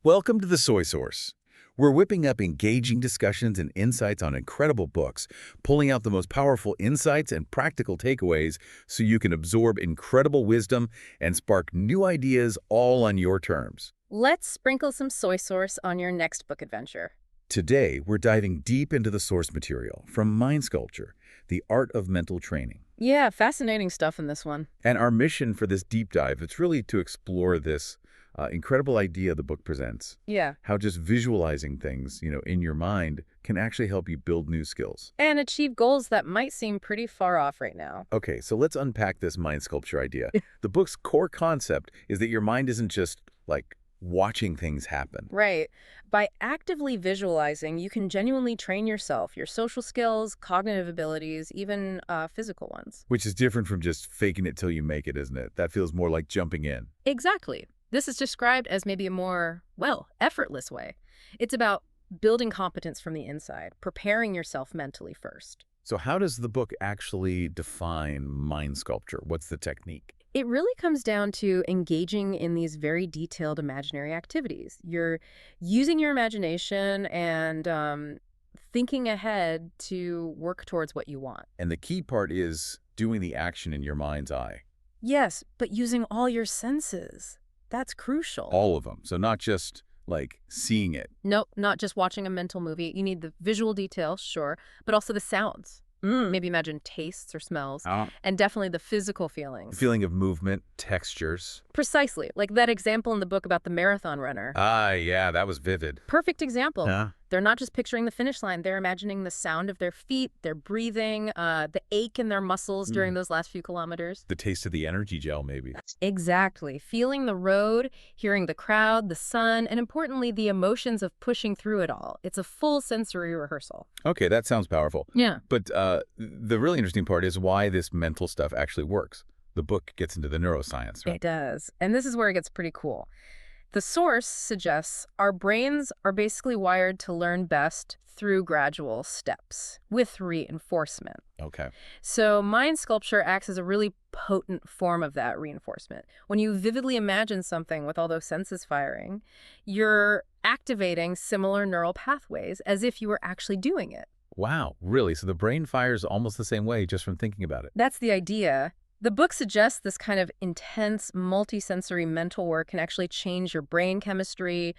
Welcome to the Soy Source. We're whipping up engaging discussions and insights on incredible books, pulling out the most powerful insights and practical takeaways so you can absorb incredible wisdom and spark new ideas all on your terms. Let's sprinkle some soy sauce on your next book adventure. Today, we're diving deep into the source material from Mind Sculpture, the art of mental training. Yeah, fascinating stuff in this one. And our mission for this deep dive, it's really to explore this incredible idea the book presents. Yeah. How just visualizing things, in your mind can actually help you build new skills. And achieve goals that might seem pretty far off right now. Okay, so let's unpack this mind sculpture idea. The book's core concept is that your mind isn't just, like, watching things happen. Right. By actively visualizing, you can genuinely train yourself, your social skills, cognitive abilities, even physical ones. Which is different from just faking it till you make it, isn't it? That feels more like jumping in. Exactly. This is described as maybe a more, effortless way. It's about building competence from the inside, preparing yourself mentally first. So how does the book actually define mind sculpture? What's the technique? It really comes down to engaging in these very detailed imaginary activities. You're using your imagination and thinking ahead to work towards what you want. And the key part is doing the action in your mind's eye. Yes, but using all your senses. That's crucial. All of them. So not just, like, seeing it. Nope, not just watching a mental movie. You need the visual details, sure, but also the sounds. Maybe imagine tastes or smells, and definitely the physical feelings. The feeling of movement, textures. Precisely, like that example in the book about the marathon runner. Yeah, that was vivid. Perfect example. Huh? They're not just picturing the finish line. They're imagining the sound of their feet, their breathing, the ache in their muscles during those last few kilometers. The taste of the energy gel, maybe. Exactly. Feeling the road, hearing the crowd, the sun, and importantly, the emotions of pushing through it all. It's a full sensory rehearsal. Okay, that sounds powerful. Yeah. But the really interesting part is why this mental stuff actually works. The book gets into the neuroscience, right? It does. And this is where it gets pretty cool. The source suggests our brains are basically wired to learn best through gradual steps with reinforcement. Okay. So mind sculpture acts as a really potent form of that reinforcement. When you vividly imagine something with all those senses firing, you're activating similar neural pathways as if you were actually doing it. Wow, really? So the brain fires almost the same way just from thinking about it. That's the idea. The book suggests this kind of intense, multisensory mental work can actually change your brain chemistry,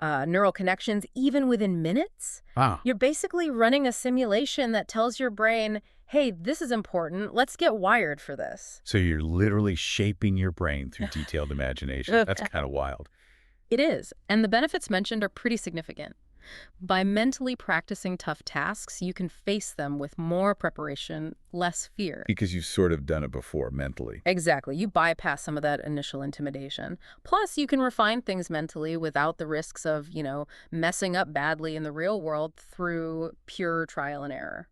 neural connections, even within minutes. Wow. You're basically running a simulation that tells your brain, hey, this is important. Let's get wired for this. So you're literally shaping your brain through detailed imagination. That's kind of wild. It is. And the benefits mentioned are pretty significant. By mentally practicing tough tasks, you can face them with more preparation, less fear. Because you've sort of done it before mentally. Exactly. You bypass some of that initial intimidation. Plus, you can refine things mentally without the risks of, messing up badly in the real world through pure trial and error.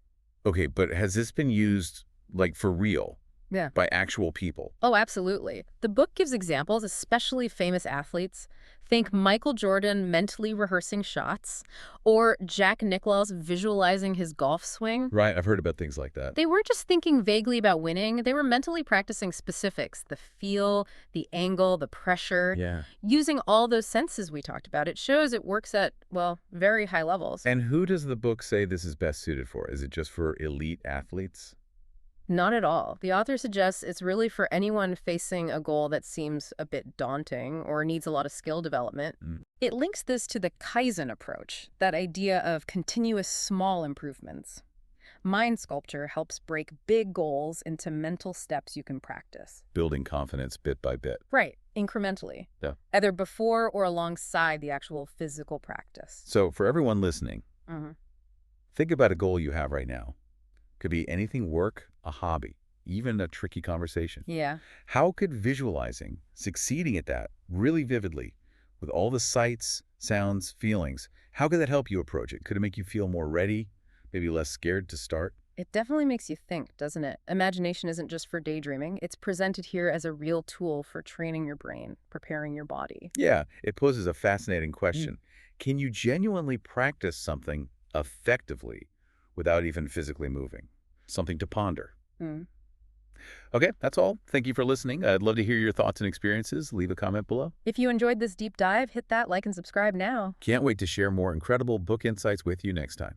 Okay, but has this been used, like, for real? Yeah. By actual people? Oh, absolutely. The book gives examples, especially famous athletes. Think Michael Jordan mentally rehearsing shots, or Jack Nicklaus visualizing his golf swing. Right, I've heard about things like that. They weren't just thinking vaguely about winning, they were mentally practicing specifics, the feel, the angle, the pressure. Yeah. Using all those senses we talked about, it shows it works at, very high levels. And who does the book say this is best suited for? Is it just for elite athletes? Not at all. The author suggests it's really for anyone facing a goal that seems a bit daunting or needs a lot of skill development. It links this to the Kaizen approach, that idea of continuous small improvements. Mind sculpture helps break big goals into mental steps you can practice. Building confidence bit by bit. Right, incrementally. Yeah. Either before or alongside the actual physical practice. So for everyone listening, think about a goal you have right now. Could be anything: work, a hobby, even a tricky conversation. Yeah. How could visualizing, succeeding at that really vividly, with all the sights, sounds, feelings, how could that help you approach it? Could it make you feel more ready, maybe less scared to start? It definitely makes you think, doesn't it? Imagination isn't just for daydreaming. It's presented here as a real tool for training your brain, preparing your body. Yeah, it poses a fascinating question. Can you genuinely practice something effectively without even physically moving? Something to ponder. Okay, that's all. Thank you for listening. I'd love to hear your thoughts and experiences. Leave a comment below. If you enjoyed this deep dive, hit that like and subscribe now. Can't wait to share more incredible book insights with you next time.